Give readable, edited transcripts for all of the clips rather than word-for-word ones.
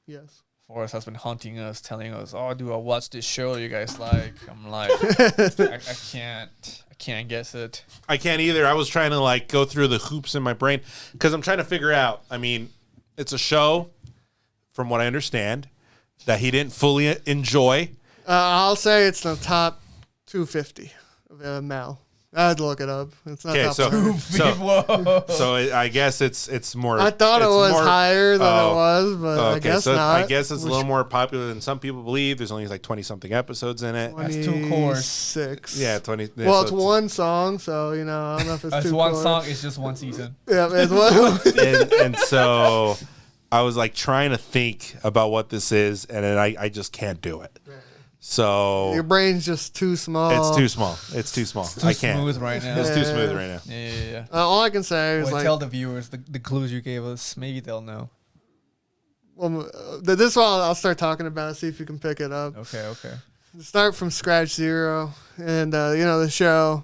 Yes. Forrest has been hunting us, telling us, "Oh, do I watch this show you guys like?" I'm like, I can't guess it. I can't either. I was trying to like go through the hoops in my brain because I'm trying to figure out. I mean, it's a show, from what I understand, that he didn't fully enjoy. I'll say it's the top 250 of Mal. I had to look it up. It's not top 100. So I guess it's more. I thought it was higher than it was, but I guess not. I guess it's a little more popular than some people believe. There's only like 20-something episodes in it. That's 2 cores. 6. Yeah, 20. Well, so it's one song, so I don't know if it's It's 2 one cores. song. It's just one season. Yeah, it's one. and so I was like trying to think about what this is, and then I just can't do it. So Your brain's just too small. It's too small. It's too small. Too I can't. smooth right now. It's too smooth right now. Yeah. All I can say is Tell the viewers the clues you gave us. Maybe they'll know. Well, this one I'll start talking about. See if you can pick it up. Okay. Start from scratch zero, and the show.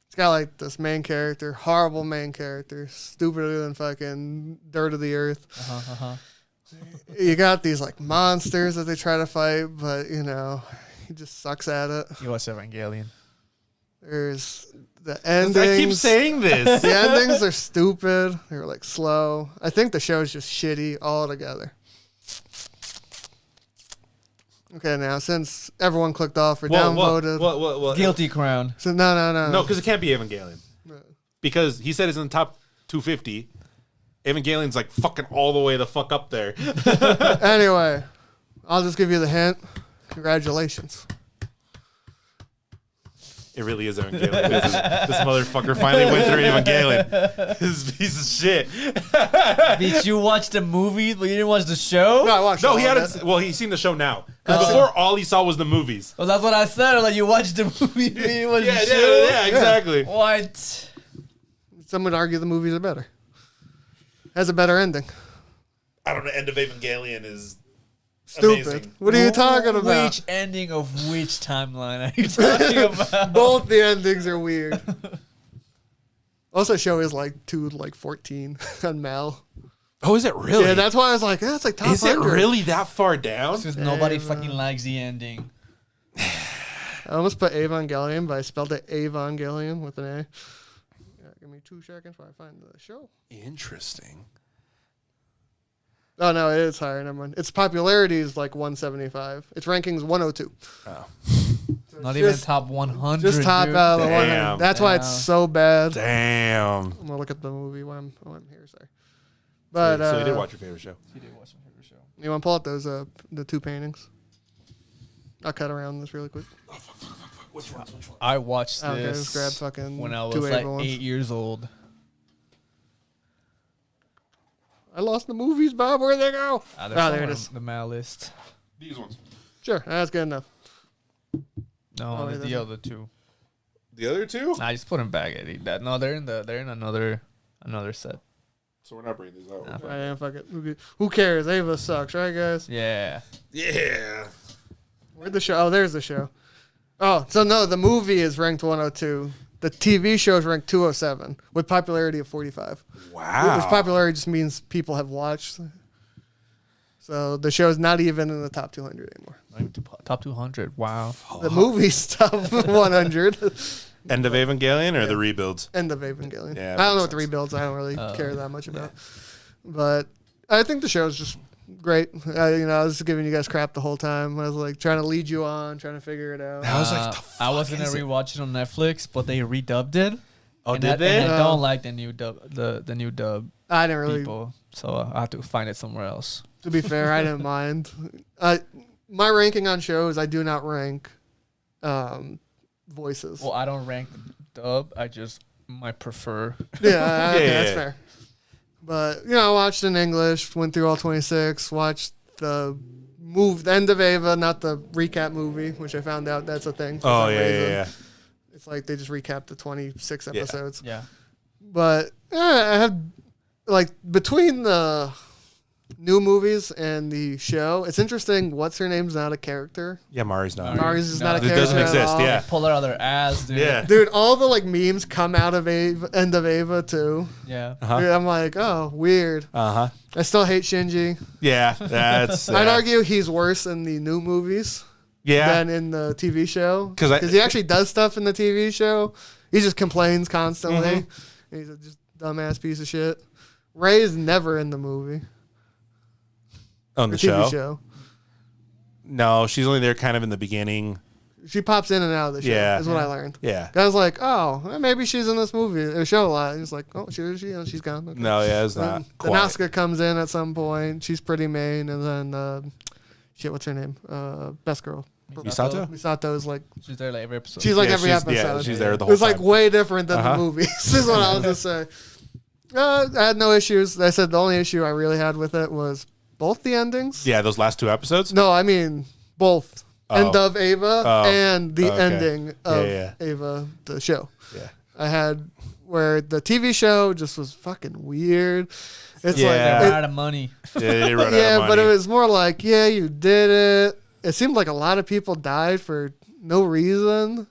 It's got like this main character, horrible main character, stupider than fucking dirt of the earth. You got these like monsters that they try to fight, but he just sucks at it. You watch Evangelion. There's the endings. I keep saying this. The endings are stupid. They're like slow. I think the show's just shitty altogether. Okay, now since everyone clicked off or downvoted, What? Guilty crown. So no, No, because it can't be Evangelion. Because he said it's in the top 250. Evangelion's like fucking all the way the fuck up there. Anyway, I'll just give you the hint. Congratulations. It really is Evangelion. This motherfucker finally went through Evangelion. This piece of shit. Did you watch the movie, but you didn't watch the show? No, I watched. No, he hadn't. Well, he's seen the show now. Because before, all he saw was the movies. Well, that's what I said. Like you watched the movie, but you didn't watch the show. Yeah, exactly. What? Some would argue the movies are better. Has a better ending. I don't know. End of Evangelion is Stupid. amazing. What are you talking about? Which ending of which timeline are you talking about? Both the endings are weird. Also, show is like 14 on Mal. Oh, is it really? Yeah, that's why I was like, it's like top 100. Is it really that far down? Because nobody fucking likes the ending. I almost put Evangelion, but I spelled it Evangelion with an A. Yeah, give me 2 seconds while I find the show. Interesting. Oh, no, it is higher. Never mind. Its popularity is like 175. Its ranking is 102. Oh. So Not even top 100. Just top dude. out of the Damn. 100. That's why it's so bad. Damn. I'm going to look at the movie while I'm here. Sorry. But, So you did watch your favorite show. He did watch my favorite show. You want to pull out those the 2 paintings? I'll cut around this really quick. Which one? I watched Okay, this just grab fucking when I 2 was like Ava ones. 8 years old. I lost the movies, Bob. Where'd they go? There it is. The Mal list. These ones. Sure, that's good enough. No, Oh, it's wait, the other 2. The other 2? I just put them back at that. No, they're in another set. So we're not bringing these out. Nah. Yeah, fuck it. Who cares? Ava sucks, right, guys? Yeah. Yeah. Where'd the show? Oh, there's the show. Oh, so no, the movie is ranked 102. The TV show is ranked 207 with popularity of 45. Wow. Which popularity just means people have watched. So the show is not even in the top 200 anymore. Not even top 200. Wow. The movie's top 100. End of Evangelion or the rebuilds? End of Evangelion. Yeah, I don't know makes what the sense. rebuilds. I don't really care that much about. But I think the show's just great. I was just giving you guys crap the whole time. I was like trying to lead you on, trying to figure it out. I was like, I was gonna rewatch it on Netflix, but they redubbed it. Oh, and did they? And I don't like the new dub. The new dub I didn't really. people, so I have to find it somewhere else. To be fair, I didn't mind. My ranking on shows, I do not rank voices. Well, I don't rank the dub. I just might prefer. Yeah, okay, Yeah. that's fair. But I watched in English, went through all 26, watched the end of Ava, not the recap movie, which I found out that's a thing. For Oh, some reason. yeah. It's like they just recapped the 26 episodes. Yeah. But I have, like, between the new movies and the show, it's interesting. What's her name's not a character. Yeah, Mari's not. Mari's is No, not a it character. doesn't at exist, all. yeah. Pull it out of their ass, dude. Yeah. Dude, all the like memes come out of End of Ava too. Yeah. Uh-huh. Dude, I'm like, oh, weird. Uh-huh. I still hate Shinji. Yeah, that's... I'd argue he's worse in the new movies than in the TV show. 'Cause he actually does stuff in the TV show. He just complains constantly. Mm-hmm. He's a just dumbass piece of shit. Ray is never in the movie. On the TV show? show. No, she's only there kind of in the beginning. She pops in and out of the show, Yeah. is what I learned. Yeah. I was like, oh, well, maybe she's in this movie or show a lot. And he's like, oh, is she? Oh, she's gone. Okay. No, yeah, it's Then not quite. Asuka comes in at some point. She's pretty main. And then, what's her name? Best girl. Misato? Misato is like, She's there like every episode. she's like Yeah, every episode. Yeah, she's there the It whole was time. like way different than Uh-huh. the movies. This is what I was just saying. I had no issues. I said the only issue I really had with it was both the endings. Yeah, those last 2 episodes? No, I mean both. Oh. End of Ava Oh. and the Okay. ending of Yeah. Ava, the show. Yeah. I had where the TV show just was fucking weird. It's Yeah. They like, run out of money. Yeah, they run out of yeah, money. but it was more like, yeah, you did it. It seemed like a lot of people died for no reason.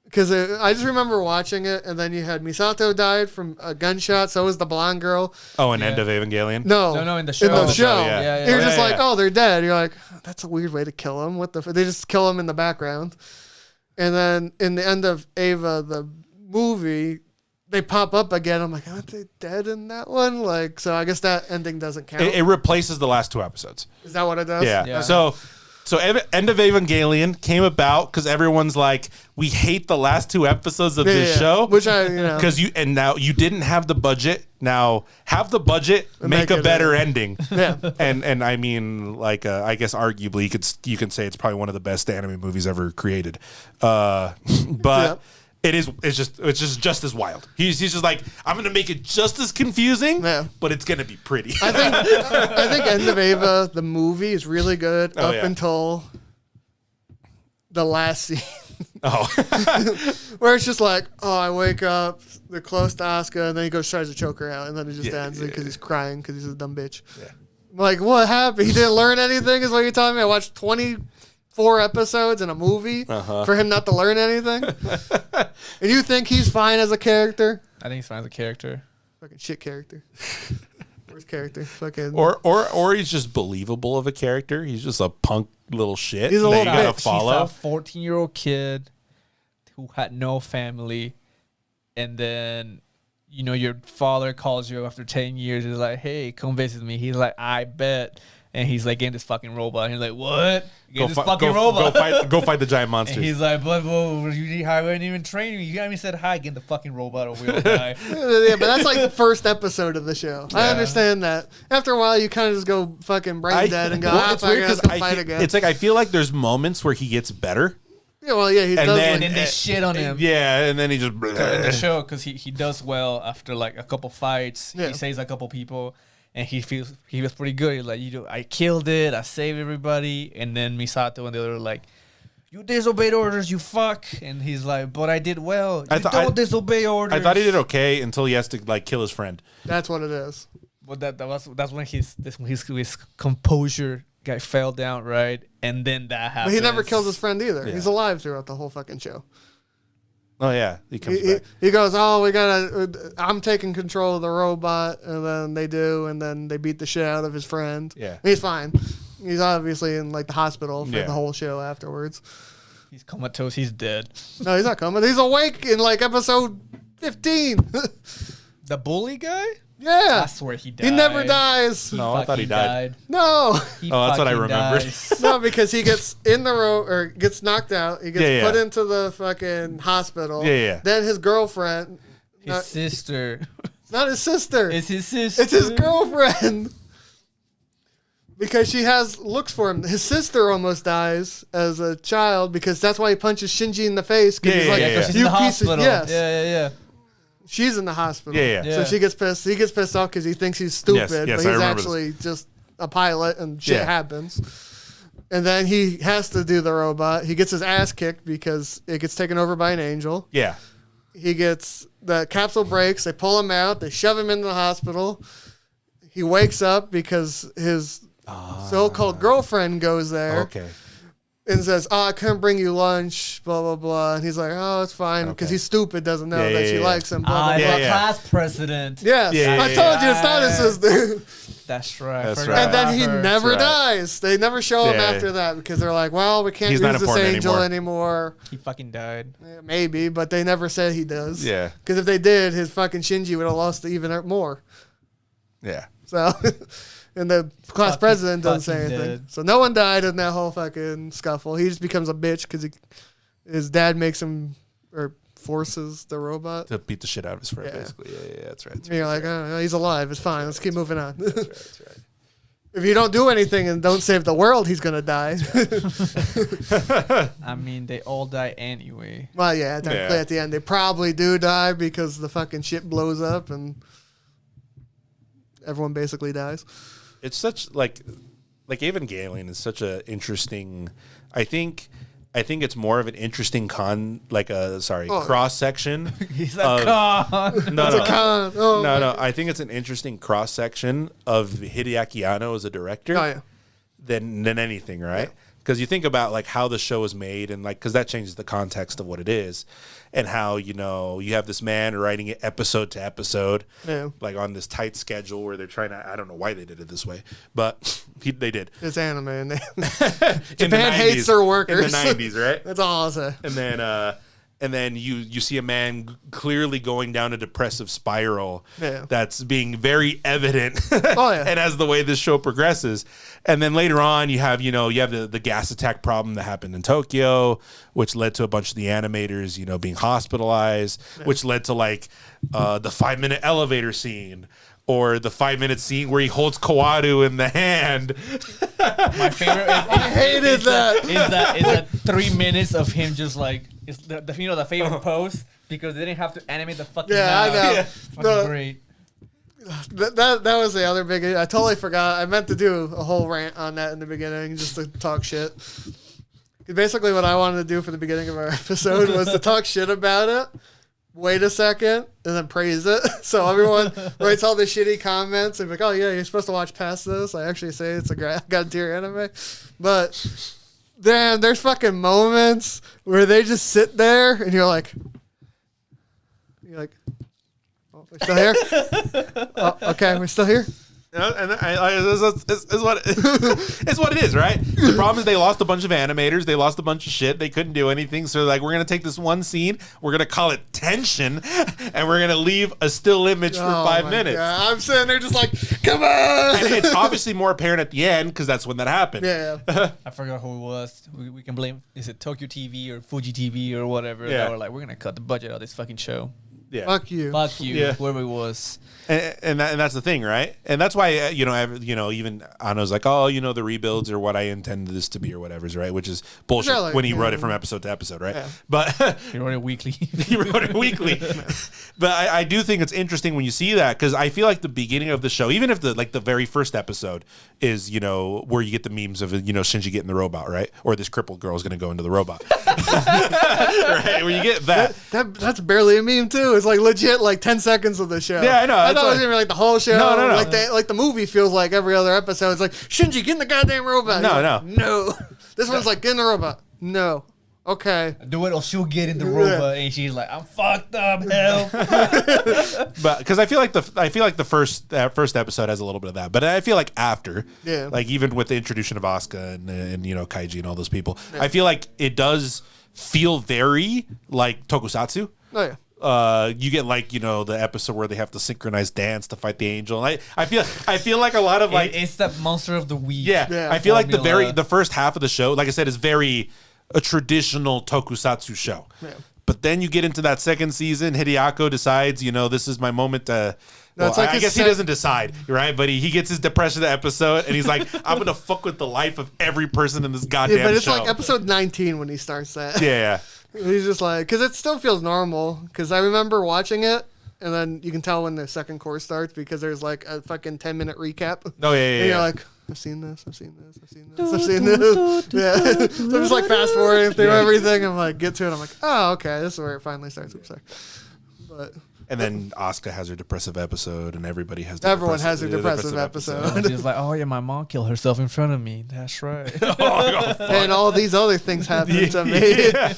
Because I just remember watching it, and then you had Misato died from a gunshot. So was the blonde girl. Oh, an Yeah. End of Evangelion? No, in the show. In the Oh, show. yeah. Yeah, You're yeah. just Yeah, like, yeah. oh, they're dead. You're like, that's a weird way to kill them. What the? They just kill them in the background. And then in the end of Ava, the movie, they pop up again. I'm like, aren't they dead in that one? Like, so I guess that ending doesn't count. It replaces the last 2 episodes. Is that what it does? Yeah. Yeah. So End of Evangelion came about because everyone's like, we hate the last 2 episodes of this show. Which I, Because now you didn't have the budget. Now have the budget, make a it better ending. yeah. And I mean, like, I guess arguably you can say it's probably one of the best anime movies ever created. But Yeah. it's just as wild. He's just like, I'm gonna make it just as confusing, Yeah. but it's gonna be pretty. I think End of Ava, the movie, is really good Oh, up yeah. until the last scene. Oh, Where it's just like, oh, I wake up, they're close to Asuka, and then he goes tries to choke her out, and then it just ends because he's crying because he's a dumb bitch. Yeah. I'm like, what happened? He didn't learn anything, is what you're telling me? I watched 24 episodes in a movie for him not to learn anything? And you think he's fine as a character? I think he's fine as a character. Fucking shit character. Worst character. Fucking. or he's just believable of a character. He's just a punk little shit. He's a that little you gotta bitch. follow. He's a 14-year-old kid who had no family, and then your father calls you after 10 years. He's like, "Hey, come visit me." He's like, "I bet." And he's like, "Getting this fucking robot." And he's like, "What? Get this fucking robot?" Go fight the giant monsters. And he's like, "But I wouldn't even train me. You haven't said hi. Get the fucking robot over here, guy." Yeah, but that's like the first episode of the show. I understand that. After a while, you kind of just go fucking brain dead and go, it's fuck it, weird let's because go fight again. it's like I feel like there's moments where he gets better. Yeah, well, yeah, he And does. then- And then they shit on him. Yeah, and then he just In the show, because he does well after like a couple fights. Yeah. He saves a couple people, and he feels pretty good. He's like, I killed it. I saved everybody. And then Misato and the other are like, "You disobeyed orders, you fuck." And he's like, "But I did well. You don't disobey orders." I thought he did okay until he has to like kill his friend. That's what it is. But that's when his composure guy fell down, right? And then that happened. But he never kills his friend either. He's alive throughout the whole fucking show. Oh yeah, he comes He, back. he goes, oh, I'm taking control of the robot, and then they do, and then they beat the shit out of his friend. Yeah. He's fine. He's obviously in like the hospital for Yeah. the whole show afterwards. He's comatose. He's dead. No, he's not coming. He's awake in like episode 15. The bully guy? Yeah. I swear he died. He never dies. No, I thought he fucking died. No. He Oh, that's what I fucking remembered. dies. No, because he gets in the road or gets knocked out. He gets Yeah, yeah. put into the fucking hospital. Yeah, yeah. Then his girlfriend, His sister. it's not his sister. It's his sister. It's his girlfriend. Because she looks for him. His sister almost dies as a child because that's why he punches Shinji in the face. 'Cause Yeah, he's yeah, like, yeah, Yeah, 'cause she's you in the piece of, hospital. yes. Yeah. She's in the hospital. Yeah, yeah. So Yeah. she gets pissed. He gets pissed off because he thinks he's stupid, Yes, but I he's remember actually just a pilot and shit Yeah. happens. And then he has to do the robot. He gets his ass kicked because it gets taken over by an angel. Yeah. He gets the capsule breaks. They pull him out. They shove him into the hospital. he wakes up because his so-called girlfriend goes there. Okay. And says, "Oh, I couldn't bring you lunch." Blah blah blah. And he's like, "Oh, it's fine," because he's stupid, doesn't know that she likes him. Blah blah blah. Class president. Yes, I told you it's not his sister. That's right. That's right. And then he never right. dies. They never show him after that because they're like, "Well, we can't He's use not this important angel anymore." He fucking died. Yeah, maybe, but they never said he does. Yeah. Because if they did, his fucking Shinji would have lost even more. Yeah. So, and the class president doesn't say fucking anything. dead. So no one died in that whole fucking scuffle. He just becomes a bitch because his dad makes him or forces the robot. To beat the shit out of his friend, Yeah. basically. Yeah, that's right. And you're like, oh, he's alive. It's fine. Let's keep moving on. That's right. If you don't do anything and don't save the world, he's gonna die. I mean, they all die anyway. Well, yeah, technically at the end they probably do die because the fucking shit blows up and everyone basically dies. It's such like Evangelion is such a interesting. I think it's more of an interesting cross section. He's like, con. No. I think it's an interesting cross section of Hideaki Anno as a director. Oh, yeah. than anything, right? Because you think about like how the show is made and like because that changes the context of what it is, and how you have this man writing it episode to episode, like on this tight schedule where they're trying to. I don't know why they did it this way, but they did. It's anime. And Japan hates their workers. in the 90s, right? That's all I'll say. And then you see a man clearly going down a depressive spiral that's being very evident and as the way this show progresses. And then later on you have the gas attack problem that happened in Tokyo, which led to a bunch of the animators, being hospitalized, which led to like the 5-minute elevator scene. Or the 5-minute scene where he holds Kawadu in the hand. My favorite I hated that. Is that 3 minutes of him just like it's the favorite pose because they didn't have to animate the fucking I know. Yeah. Fucking great. That was the other big. I totally forgot. I meant to do a whole rant on that in the beginning just to talk shit. 'Cause basically, what I wanted to do for the beginning of our episode was to talk shit about it. Wait a second, and then praise it. So everyone writes all the shitty comments and be like, "Oh yeah, you're supposed to watch past this." I actually say it's a god tier anime, but then there's fucking moments where they just sit there and you're like, "Oh, we're still here? Oh, okay, we're still here." And it's what it is, right? The problem is they lost a bunch of animators. They lost a bunch of shit. They couldn't do anything. So like, we're going to take this one scene. We're going to call it tension. And we're going to leave a still image for 5 minutes. God. I'm sitting there just like, come on. And it's obviously more apparent at the end because that's when that happened. Yeah. I forgot who it was. We can blame, is it Tokyo TV or Fuji TV or whatever? Yeah. They were like, we're going to cut the budget out of this fucking show. Yeah. Fuck you. Fuck you, Yeah. whoever it was. And that's the thing, right? And that's why even Anno's like, oh, the rebuilds are what I intended this to be or whatever, right? Which is bullshit Like, when he wrote it from episode to episode, right? Yeah. But He wrote it weekly. he wrote it weekly. But I do think it's interesting when you see that because I feel like the beginning of the show, even if the very first episode is where you get the memes of Shinji getting the robot, right? Or this crippled girl is going to go into the robot, right? Where you get that. That's barely a meme too. It's like legit like 10 seconds of the show. Yeah, I know. I thought it was even like the whole show. No. Like the movie feels like every other episode. It's like Shinji, get in the goddamn robot. No. This one's like, get in the robot. No. Okay. Do it or she'll get in the robot and she's like, I'm fucked up, help. But because I feel like the first episode has a little bit of that, but I feel like after, like even with the introduction of Asuka and Kaiji and all those people, I feel like it does feel very like tokusatsu. Oh yeah. You get like the episode where they have to synchronize dance to fight the angel. And I feel like a lot of like it's that monster of the week. Yeah. I feel like the first half of the show, like I said, is very a traditional tokusatsu show. Yeah. But then you get into that second season, Hideaki decides, this is my moment to. Well, like I guess he doesn't decide, right? But he gets his depression episode, and he's like, "I'm gonna fuck with the life of every person in this goddamn show." Yeah, but it's like episode 19 when he starts that. Yeah. He's just like, because it still feels normal. Because I remember watching it, and then you can tell when the second course starts because there's like a fucking 10-minute recap. Oh yeah. And you're like, I've seen this. Yeah. So I'm just like fast forwarding through everything. I'm like, get to it. I'm like, oh, okay, this is where it finally starts. I'm sorry. But And then Asuka has her depressive episode, and everybody has. Everyone has their depressive episode. She's like, "Oh yeah, my mom killed herself in front of me. That's right." And all these other things happened to me. Yeah.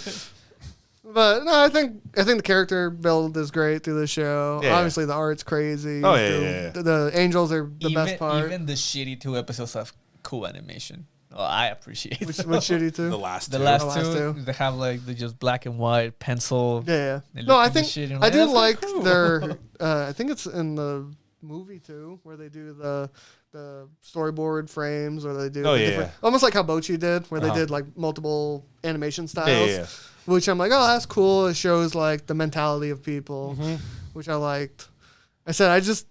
But no, I think the character build is great through the show. Yeah. Obviously, the art's crazy. Oh yeah, The angels are the best part. Even the shitty 2 episodes have cool animation. Well, I appreciate which shitty two. The last two. They have like the just black and white pencil. Yeah. No, I think I do like cool. Their. I think it's in the movie too, where they do the storyboard frames, or they do almost like how Bochi did, where they did like multiple animation styles. Yeah. Which I'm like, oh, that's cool. It shows like the mentality of people, which I liked. I said I just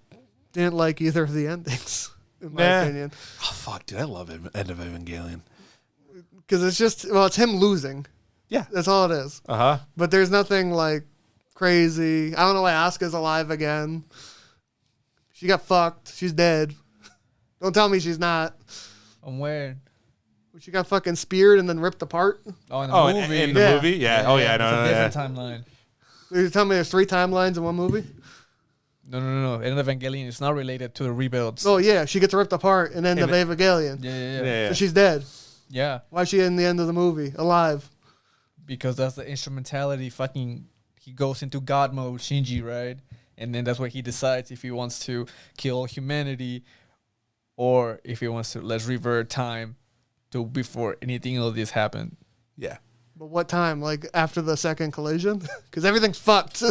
didn't like either of the endings. In my opinion. Oh, fuck, dude. I love End of Evangelion. Because it's just, well, it's him losing. Yeah. That's all it is. Uh-huh. But there's nothing, like, crazy. I don't know why Asuka's alive again. She got fucked. She's dead. Don't tell me she's not. I'm weird. She got fucking speared and then ripped apart. Oh, in the movie? In the movie? Yeah. Oh, yeah. No, it's a different timeline. You're telling me there's 3 timelines in one movie? No. End of Evangelion is not related to the rebuilds. Oh, yeah. She gets ripped apart in End of Evangelion. Yeah. So she's dead. Yeah. Why is she in the end of the movie alive? Because that's the instrumentality. He goes into God mode, Shinji, right? And then that's what he decides if he wants to kill humanity or if he wants to, let's revert time to before anything of this happened. Yeah. But what time? Like after the second collision? Because everything's fucked.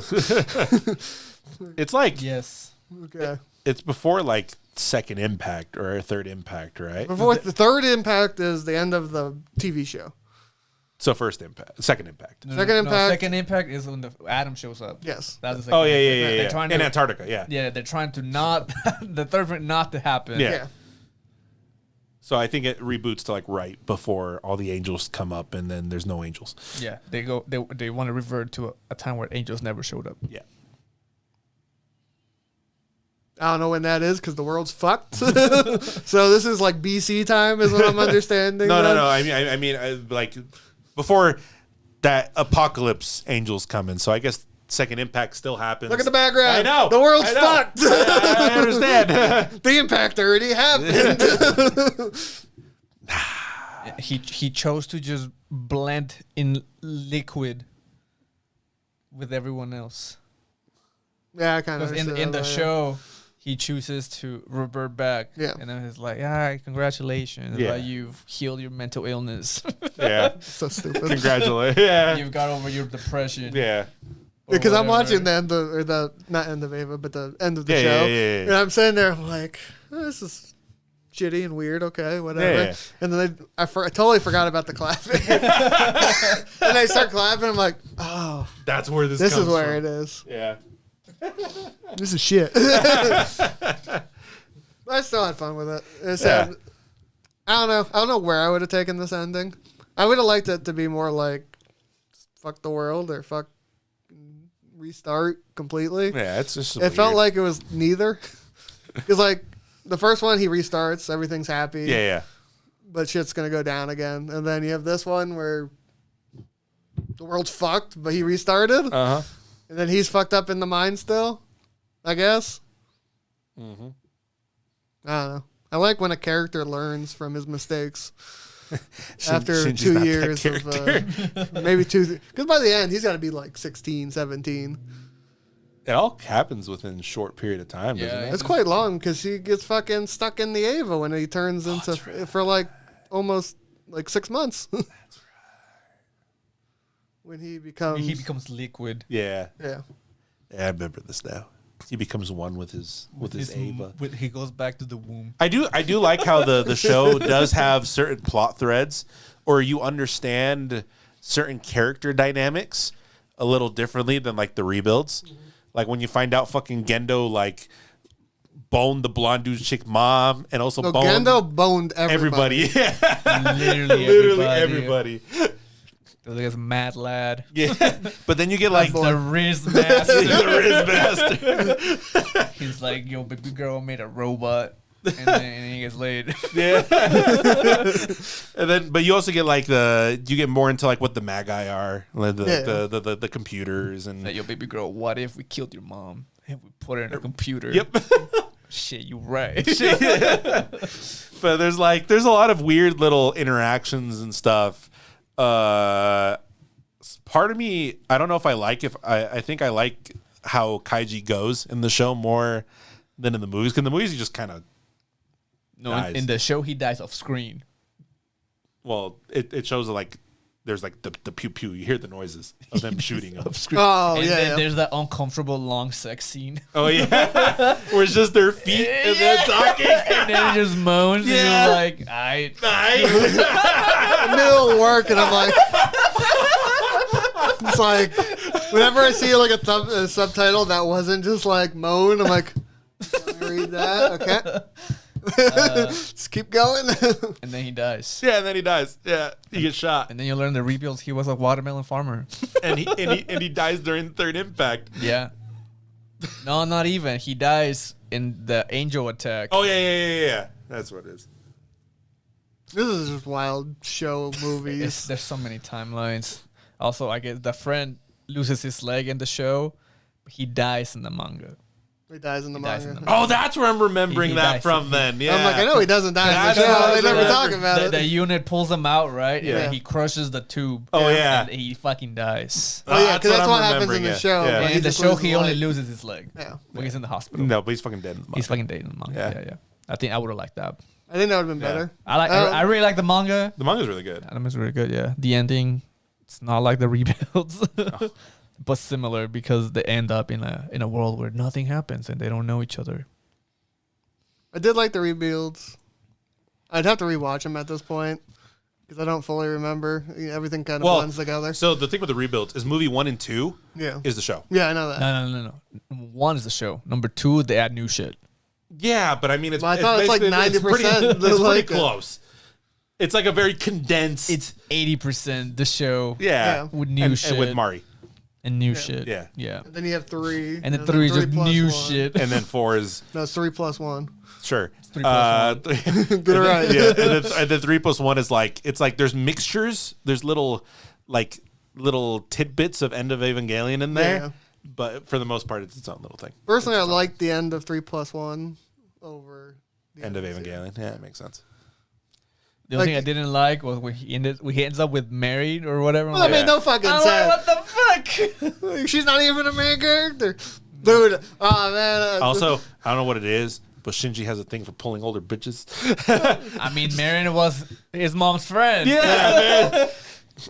It's like yes. Okay. It's before like second impact or third impact, right? Before the third impact is the end of the TV show. So first impact, second impact. Second impact is when the Adam shows up. Yes. That's the second impact. They're trying in Antarctica, yeah. Yeah, they're trying to not the third one not to happen. Yeah. So I think it reboots to like right before all the angels come up, and then there's no angels. Yeah, they want to revert to a time where angels never showed up. Yeah. I don't know when that is because the world's fucked. So this is like BC time, is what I'm understanding. No. I mean, like before that apocalypse, angels come in. So I guess second impact still happens. Look at the background. I know the world's fucked. I understand. The impact already happened. He chose to just blend in liquid with everyone else. Yeah, I kind of. In the show, he chooses to revert back. Yeah. And then he's like, congratulations. Yeah. Like, you've healed your mental illness. Yeah. So stupid. Congratulations. Yeah. You've got over your depression. Yeah. Because I'm watching the end of, not end of Ava, but the end of the show. Yeah. And I'm sitting there, I'm like, this is shitty and weird. Okay, whatever. Yeah. And then I totally forgot about the clapping. And I start clapping. I'm like, oh. That's where this is where from. It is. Yeah. This is shit. But I still had fun with it. I don't know where I would have taken this ending. I would have liked it to be more like fuck the world or fuck restart completely. Yeah, it's just it felt like it was neither. Because like the first one, he restarts, everything's happy. Yeah. But shit's gonna go down again, and then you have this one where the world's fucked, but he restarted. And then he's fucked up in the mind still, I guess. Mm-hmm. I don't know. I like when a character learns from his mistakes after 2 years of maybe 2. Because by the end, he's got to be like 16, 17. It all happens within a short period of time, doesn't it? It's quite long because he gets fucking stuck in the Ava when he turns into for like almost like 6 months. That's right. When he becomes liquid. Yeah. Yeah. I remember this now. He becomes one with his Ava. He goes back to the womb. I do like how the show does have certain plot threads, or you understand certain character dynamics a little differently than like the rebuilds. Mm-hmm. Like when you find out fucking Gendo like boned the blonde dude's chick mom and also Gendo boned everybody. Literally everybody. Like a mad lad. Yeah. But then you get like the Riz Master. He's like, yo, baby girl made a robot. and then he gets laid. Yeah. And then, but you also get like you get more into like what the magi are, like the computers and. Like, yo, baby girl, what if we killed your mom and we put her in a computer? Yep. Shit, you right. But there's a lot of weird little interactions and stuff. Part of me, I don't know if I think I like how Kaiji goes in the show more than in the movies. Because in the movies, he just kind of dies. In the show, he dies off screen. Well, it shows like there's like the pew pew. You hear the noises of them shooting off screen. Oh, and yeah. Then there's that uncomfortable long sex scene. Oh, yeah. Where it's just their feet and they're talking. And then it just moans. Yeah. And you're like, I'm middle of work and I'm like, it's like, whenever I see like a subtitle that wasn't just like moan, I'm like, can I read that? Okay. Just keep going. And then he dies. Yeah, and then he dies. Yeah, he gets shot. And then you learn the rebuilds. He was a watermelon farmer. and he dies during the third impact. Yeah. No, not even. He dies in the angel attack. Oh, yeah. That's what it is. This is just wild show movies. There's so many timelines. Also, I guess the friend loses his leg in the show, but he dies in the manga. He dies in the manga. Oh, that's where I'm remembering that from then. Yeah. I'm like, I know he doesn't die in the show. They never talk about it. The unit pulls him out, right? Yeah. And he crushes the tube. Oh, yeah. And he fucking dies. Oh, yeah, because that's what happens in the show. Yeah. And in the show, he only loses his leg. Yeah. When he's in the hospital. No, but he's fucking dead in the manga. He's fucking dead in the manga. Yeah. I think I would have liked that. I think that would have been better. I really like the manga. The manga's really good. Anime's really good, yeah. The ending, it's not like the rebuilds. But similar because they end up in a world where nothing happens and they don't know each other. I did like the rebuilds. I'd have to rewatch them at this point because I don't fully remember. Everything kind of blends together. So the thing with the rebuilds is movie 1 and 2 is the show. Yeah, I know that. No. 1 is the show. Number 2, they add new shit. Yeah, but I mean, I thought it's like 90%. It's pretty close. It's like a very condensed. It's 80% the show. Yeah. With new shit. And with Mari. And new shit. Yeah. And then you have 3. And then 3 is just new shit. And then 4 is... No, it's 3 plus 1. Sure. 3 plus 1. Good right. Yeah. And then 3 plus 1 is like... It's like there's mixtures. There's little tidbits of End of Evangelion in there. Yeah. But for the most part, it's its own little thing. Personally, I like the end of 3 plus 1 over... the End of Evangelion. Yeah, it makes sense. The only thing I didn't like was when he ends up with married or whatever. Well, that made no fucking sense. What the fuck? She's not even a main character. Dude, oh man. Also, I don't know what it is, but Shinji has a thing for pulling older bitches. I mean, Marion was his mom's friend. Yeah,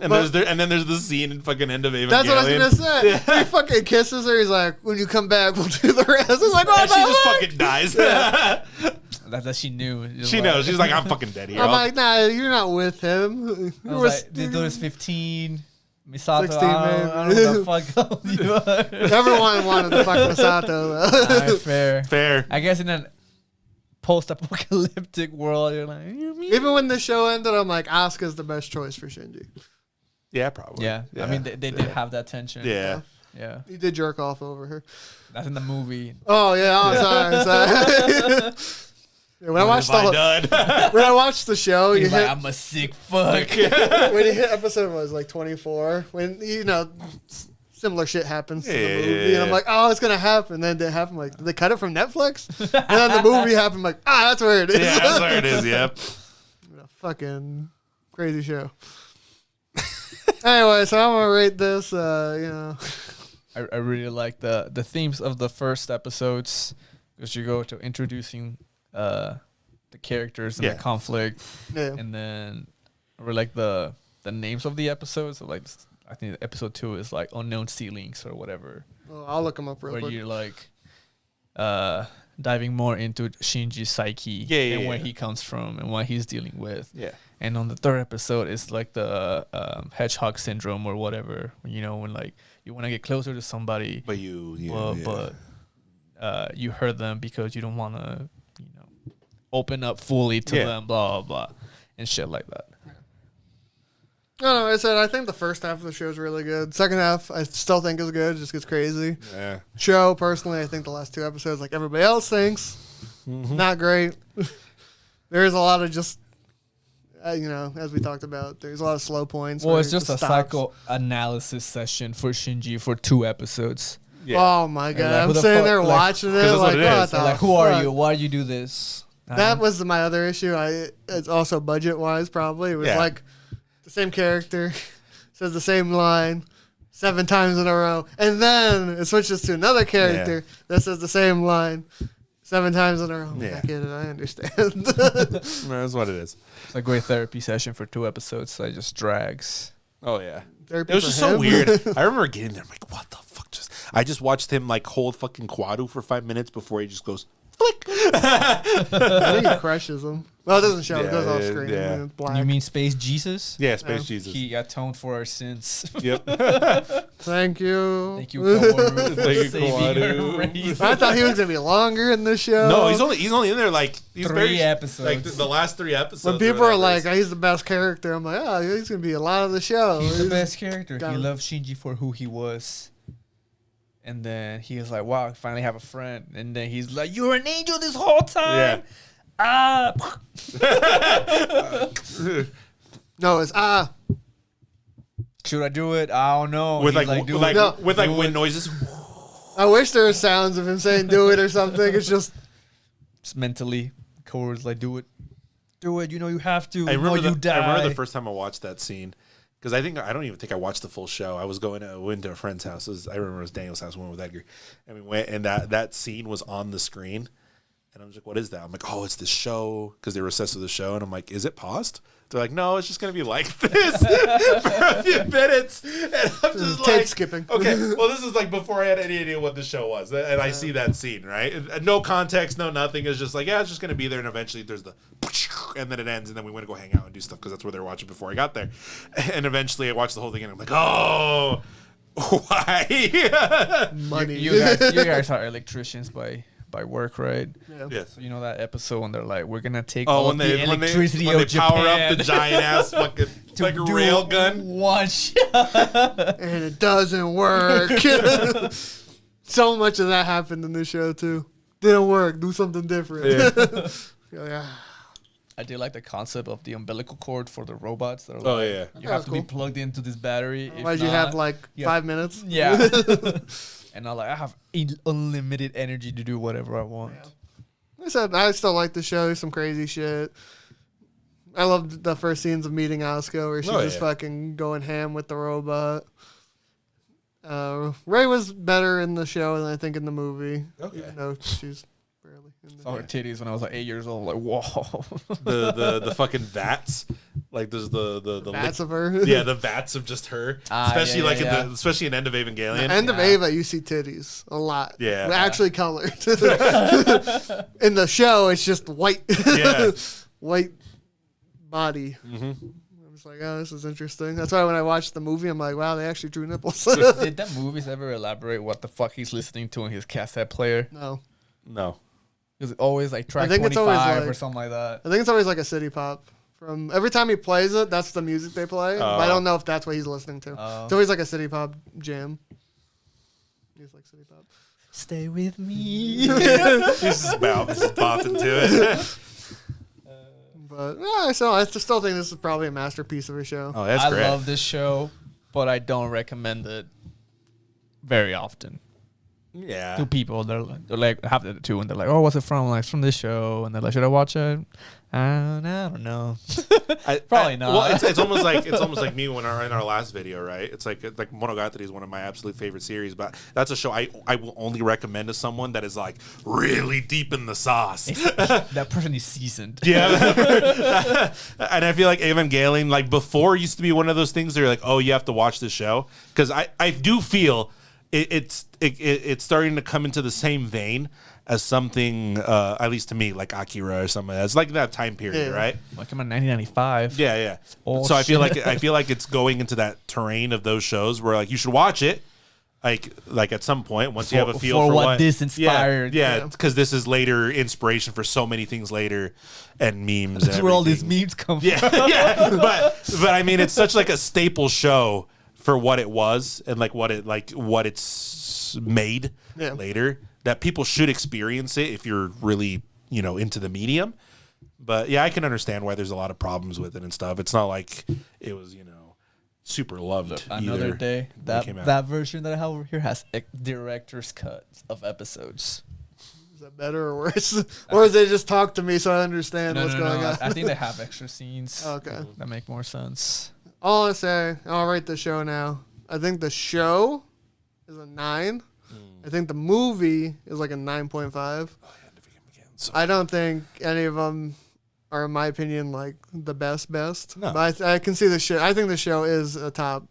man. And then there's the scene in fucking End of Evangelion. That's what I was gonna say. Yeah. He fucking kisses her. He's like, "When you come back, we'll do the rest." It's like, oh, and she just fucking dies. Yeah. That she knew. She knows. She's like, I'm fucking dead here. I'm like, nah, you're not with him. This dude is 15. Misato, 16, I don't know what the fuck you are. Everyone wanted to fuck Misato, though. Fair. I guess in a post-apocalyptic world, you're like... Even when the show ended, I'm like, Asuka's the best choice for Shinji. Yeah, probably. Yeah. I mean, they did have that tension. Yeah. He did jerk off over her. That's in the movie. Oh, yeah. Oh, sorry. Yeah, when I watched the show, he's like, I'm a sick fuck. When he hit episode was like 24, when similar shit happens to the movie, and I'm like, oh, it's gonna happen. Then it happened. Like, did they cut it from Netflix? And then the movie happened. Like, that's where it is. Yeah, that's where it is. Yep. Fucking crazy show. Anyway, so I'm gonna rate this. I really like the themes of the first episodes because you go to introducing the characters and the conflict, and then or like the names of the episodes. So like, I think episode 2 is like Unknown Ceilings or whatever. Oh, I'll look them up real quick. Where you're like diving more into Shinji's psyche and where he comes from and what he's dealing with. Yeah. And on the 3rd episode, it's like the hedgehog syndrome or whatever. When like you want to get closer to somebody, but you hurt them because you don't want to, open up fully to them, blah, blah, blah, and shit like that. No, I said I think the first half of the show is really good. Second half, I still think is good. It just gets crazy. Yeah. Show, personally, I think the last 2 episodes, like everybody else thinks, not great. There's a lot of just, as we talked about, there's a lot of slow points. Well, it's just a psychoanalysis session for Shinji for 2 episodes. Yeah. Oh my god! I'm sitting there watching it. Like, who are you? Why do you do this? That was my other issue. It's also budget wise, probably. It was like the same character says the same line 7 times in a row, and then it switches to another character that says the same line 7 times in a row. I get it. I understand. That's what it is. It's a great therapy session for 2 episodes. So it just drags. Oh yeah, it was just so weird. I remember getting there. I'm like, what the fuck? I just watched him like hold fucking Quadu for 5 minutes before he just goes flick. I think he crushes him. Well, it doesn't show. It goes off screen. Yeah. It's black. You mean Space Jesus? Yeah, Space Jesus. He atoned for our sins. Yep. Thank you. Thank you, Kaworu. Thank you, Kaworu. I thought he was gonna be longer in the show. No, he's only in there like 3 episodes. Like the last 3 episodes. When people are like, he's the best character, I'm like, oh, he's gonna be a lot of the show. He's the best character. He loved Shinji for who he was. And then he was like, wow, I finally have a friend. And then he's like, you were an angel this whole time? Yeah. No, it's Should I do it? I don't know. With he's with wind noises. I wish there were sounds of him saying do it or something. It's just mentally. Core's like, do it. Do it. You know you have to. I remember die. I remember the first time I watched that scene. Because I don't even think I watched the full show. I was went to a friend's house. I remember it was Daniel's house. We went with Edgar, and we went, and that scene was on the screen. And I was like, "What is that?" I'm like, "Oh, it's the show." Because they were obsessed with the show, and I'm like, "Is it paused?" They're like, "No, it's just gonna be like this for a few minutes." And I'm just tape skipping. Okay, well, this is like before I had any idea what the show was, and I see that scene, right? And no context, no nothing. It's just like, yeah, it's just gonna be there, and eventually there's the, and then it ends, and then we went to go hang out and do stuff because that's where they were watching before I got there. And eventually I watched the whole thing, and I'm like, oh, why? Money. You guys are electricians by work, right? Yeah. Yes. So you know that episode when they're like, we're gonna take when the electricity when of they Japan power up the giant ass fucking like a rail gun. One shot. And it doesn't work. So much of that happened in this show too. Didn't work. Do something different. Yeah. I do like the concept of the umbilical cord for the robots. That are Oh like, yeah. you have to be plugged into this battery. Why'd you have like 5 minutes? Yeah. And I have unlimited energy to do whatever I want. Yeah. I said I still like the show. There's some crazy shit. I loved the first scenes of meeting Asuka where she's just fucking going ham with the robot. Ray was better in the show than I think in the movie. Okay. No, she's barely in the Saw her titties when I was like 8 years old. Like, whoa. The fucking vats, like there's the vats of her. Yeah, the vats of just her, especially especially in End of Evangelion. End of Eva, you see titties a lot. Yeah, actually colored. In the show, it's just white. Yeah, white body. Mm-hmm. I was like, oh, this is interesting. That's why when I watched the movie, I'm like, wow, they actually drew nipples. Did that movies ever elaborate what the fuck he's listening to in his cassette player? No. Is it always like track 25 or something like that? I think it's always like a city pop. From every time he plays it, that's the music they play. But I don't know if that's what he's listening to. It's always like a city pop jam. He's like city pop. Stay with me. He's just bopping to it. But I still think this is probably a masterpiece of a show. Oh, that's great. I love this show, but I don't recommend it very often. Yeah. To people, they're like half the two, and they're like, "Oh, what's it from?" I'm like, "It's from this show," and they're like, "Should I watch it?" I don't know. Probably not. Well, it's almost like me when in our last video, right? It's like Monogatari is one of my absolute favorite series, but that's a show I will only recommend to someone that is like really deep in the sauce. That person is seasoned. Yeah. And I feel like Evangelion, like before, used to be one of those things that you're like, oh, you have to watch this show, because I do feel it's starting to come into the same vein as something, at least to me, like Akira or something. It's like that time period, right? Like I'm in 1995. Yeah. Oh, so I feel like it's going into that terrain of those shows where like you should watch it, like at some point once you have a feel for what this inspired. Yeah, because this is later inspiration for so many things later, and memes. That's where all these memes come from. Yeah. But I mean, it's such like a staple show for what it was and what it's made later, that people should experience it if you're really into the medium. But yeah, I can understand why there's a lot of problems with it and stuff. It's not like it was, super loved. Another either day. That version that I have over here has director's cuts of episodes. Is that better or worse? Or is they just talk to me so I understand what's going on? I think they have extra scenes. Okay. That make more sense. All I say, I'll rate the show now. I think the show is a 9. I think the movie is like a 9.5. I don't think any of them are, in my opinion, like the best. No. But I can see the show. I think the show is a top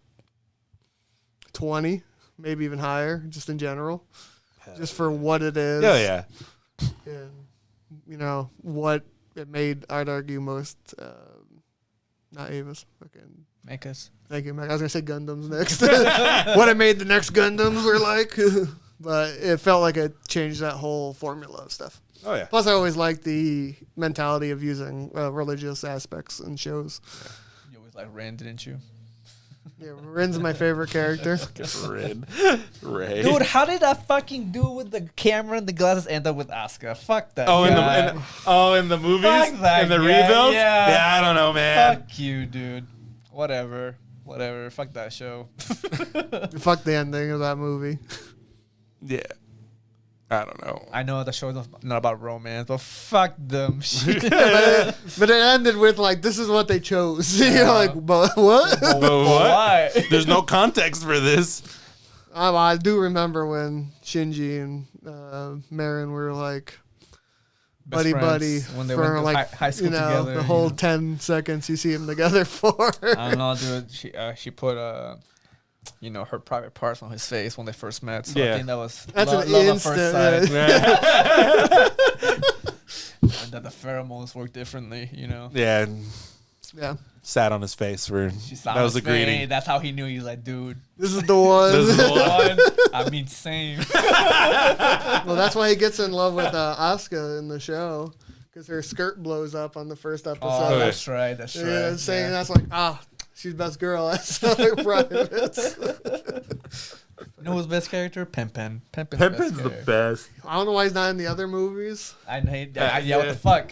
20, maybe even higher, just in general. Just for what it is. Yeah. And, what it made, I'd argue, most, not Avis, fucking. Mechas. Thank you, Mech. I was going to say Gundams next. What it made the next Gundams were like. But it felt like it changed that whole formula of stuff. Oh, yeah. Plus, I always liked the mentality of using religious aspects in shows. Yeah. You always liked Ren, didn't you? Yeah, Ren's my favorite character. Ren. Ray. Dude, how did that fucking dude with the camera and the glasses end up with Asuka? Fuck that guy. In the movies? Fuck that in the guy. rebuilds? Yeah, I don't know, man. Fuck you, dude. Whatever. Fuck that show. Fuck the ending of that movie. Yeah. I don't know. I know the show is not about romance, but fuck them. but it ended with, like, this is what they chose. But what? But why? There's no context for this. I do remember when Shinji and Marin were, like, buddy when they went to high school together. The whole 10 seconds you see them together for. I don't know, dude. She put her private parts on his face when they first met. So I think that's an love instant. at first sight. And that the pheromones work differently, Yeah. Yeah. Sat on his face for that was the greeting. That's how he knew. He's like, dude, this is the one. This is the one. I mean, same. Well, that's why he gets in love with Asuka in the show, because her skirt blows up on the first episode. Oh, that's right. Yeah, saying that's like, she's best girl. That's like privates. You know who's best character? Pen. Pen's the best. I don't know why he's not in the other movies. I hate that. Yeah, what the fuck?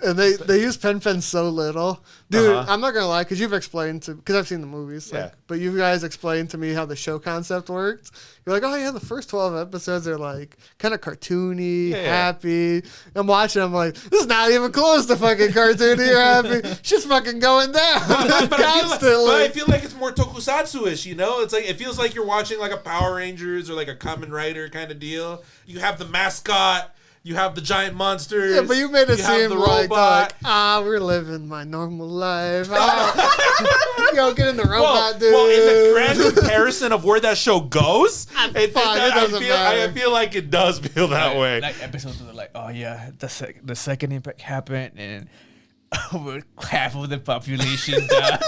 And they use Pen so little. Dude, I'm not going to lie, because you've explained because I've seen the movies. But you guys explained to me how the show concept worked. You're like, oh, yeah, the first 12 episodes are like kind of cartoony, happy. I'm watching, I'm like, this is not even close to fucking cartoony or happy. She's fucking going down constantly. I feel like it's more tokusatsu-ish, It's like, it feels like you're watching like a Power Rangers or like a Kamen Rider kind of deal. You have the mascot. You have the giant monsters. Yeah, but you made it seem like, we're living my normal life. Get in the robot, dude. Well, in the grand comparison of where that show goes, I feel like it does feel that way. Like episodes where they're like, oh yeah, the second impact happened and over half of the population died.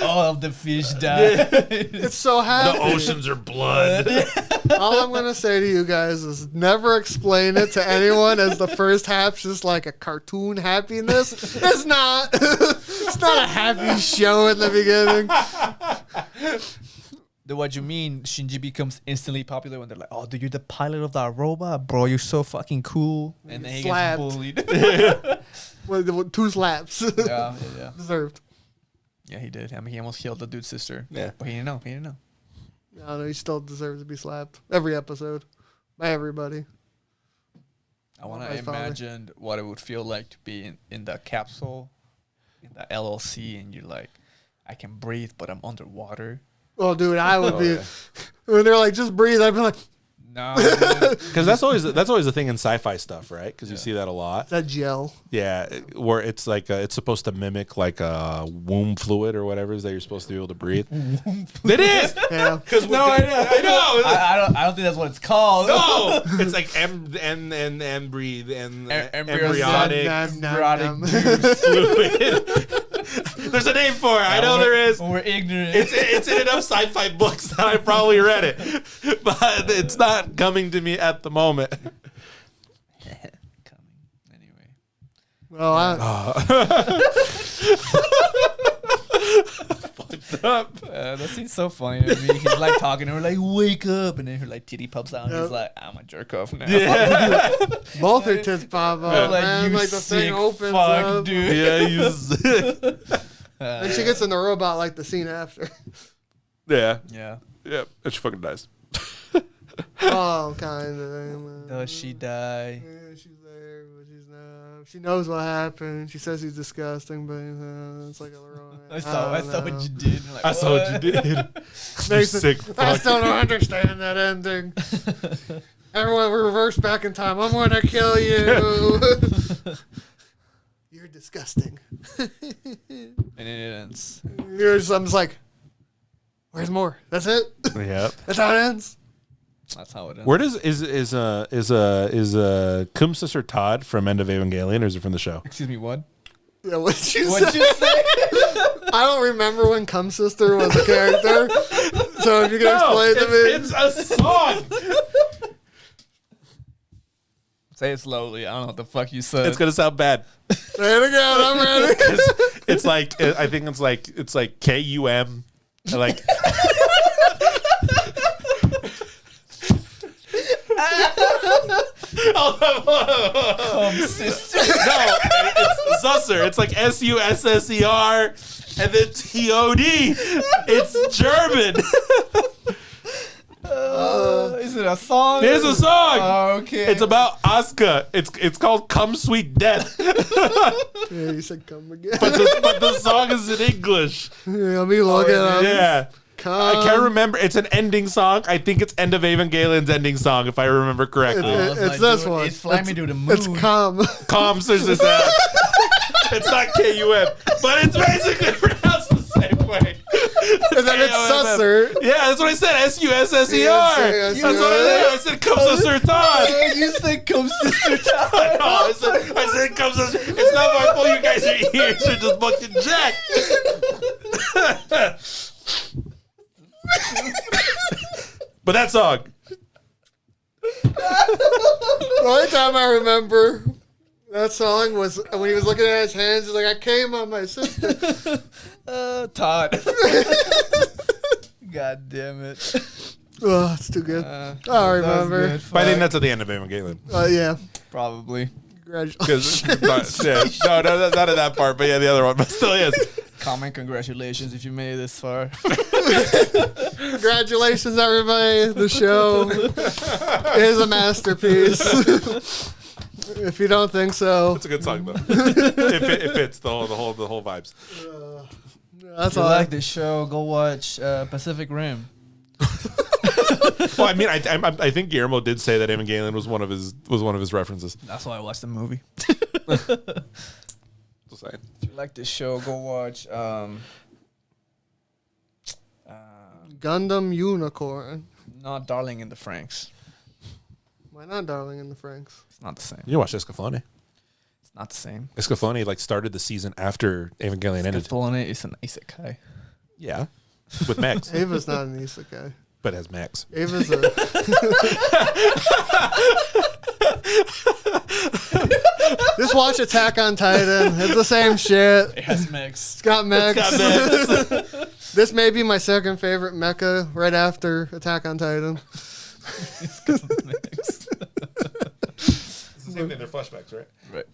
All of the fish died. It's so happy. The oceans are blood. All I'm going to say to you guys is never explain it to anyone as the first half's just like a cartoon happiness. It's not. It's not a happy show in the beginning. What you mean, Shinji becomes instantly popular when they're like, oh, dude, you're the pilot of that robot, bro. You're so fucking cool. And then he gets bullied. Well, 2 slaps. Yeah. Deserved. Yeah, he did. I mean, he almost killed the dude's sister. Yeah. But he didn't know. No, he still deserves to be slapped. Every episode. By everybody. I want to imagine what it would feel like to be in the capsule, in the LLC, and you're like, I can breathe, but I'm underwater. Oh, dude, I would be. Yeah. When they're like, just breathe, I'd be like, no, because that's always a thing in sci-fi stuff, right? Because you see that a lot. That gel. Yeah, where it's like it's supposed to mimic like a womb fluid or whatever is that you're supposed to be able to breathe. It is. Yeah. Because I know. I don't think that's what it's called. No, it's like and breathe and embryonic fluid. There's a name for it. I know there is. We're ignorant. It's in enough sci-fi books that I probably read it, but it's not coming to me at the moment. Anyway. Well, fucked up. That seems so funny to me. He's like talking to her, like, wake up. And then her like titty pops out. And he's like, I'm a jerk off now. Yeah. Both her tits pop up. Like, man. you Like the thing opens fuck, up. dude. Yeah, you sick. And she gets in the robot like the scene after. Yeah. Yeah. Yeah. And she fucking dies. Oh, kind of. Does she die? Yeah, she's there, but she's not. She knows what happened. She says he's disgusting, but it's like a romance. I saw what you did. Like, I saw what you did. You sick I fuck. still don't understand that ending. Everyone reverse back in time. I'm gonna kill you. You're disgusting. And it ends. I'm just like, where's more? That's it. Yep. That's how it ends. That's how it ends. Where does is Kum's sister Todd from End of Evangelion, or is it from the show? Excuse me, what? Yeah, what'd you What'd say? you say? I don't remember when Cum Sister was a character. So if you can explain to me. It's a song. Say it slowly. I don't know what the fuck you said. It's gonna sound bad. Say it again. I'm ready. It's like I think it's like KUM, like. Cum sister. No, it's Susser. It's like SUSSER and then TOD. It's German. Is it a song? It's a song. Oh, okay. It's about Asuka. It's called "Come Sweet Death," Yeah, you said come again. but the song is in English. Yeah, let me look it up. Yeah. Come. I can't remember. It's an ending song. I think it's End of Evangelion's ending song, if I remember correctly. It's this one. It's Fly Me to the Moon. It's cum. Comms, there's this. It's not KUM, but it's basically pronounced the same way. And then it's Susser. Yeah, that's what I said. SUSSER. Yeah, That's what I said. I said, "Come Sister Todd." You said Cum Sister Todd. I said, "Come Sister." It's not my fault. You guys' ears are just fucking jacked. But that song. The only time I remember that song was when he was looking at his hands. He's like, I came on my sister. Todd. God damn it. Oh, it's too good. I remember. But I think that's at the end of Evangelion. Yeah. Probably. Congratulations. No, not at that part, but yeah, the other one, but still yes. Comment congratulations if you made it this far. Congratulations, everybody. The show is a masterpiece. If you don't think so. It's a good song though. It fits the whole vibes. That's If you all. like this show, go watch Pacific Rim. Well, I mean, I think Guillermo did say that Evangelion was one of his references. That's why I watched the movie. Just saying. If you like this show, go watch Gundam Unicorn. Not Darling in the Franxx. Why not Darling in the Franxx? It's not the same. You watch Escaflowne. It's not the same. Escaflowne like started the season after Evangelion ended. Escaflowne is an isekai. Yeah, with Max, Ava's not an isekai. but has Max. Ava's a... Just watch Attack on Titan. It's the same shit. It has mix. It's got mechs. It's got Max. This may be my second favorite mecha right after Attack on Titan. It's got mix. It's the same thing. They're flashbacks, right? Right.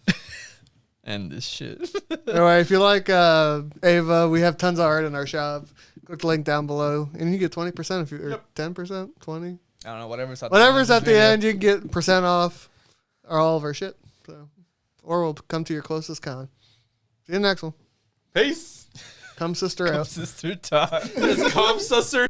And this shit. Anyway, if you like Ava, we have tons of art in our shop. Click the link down below, and you get 20% if you're 10%, 20. I don't know, whatever's at Whatever's the at the end, you can get percent off or all of our shit. So, or we'll come to your closest con. See you next one. Peace. Come sister out. Sister Todd. It's Comsuster.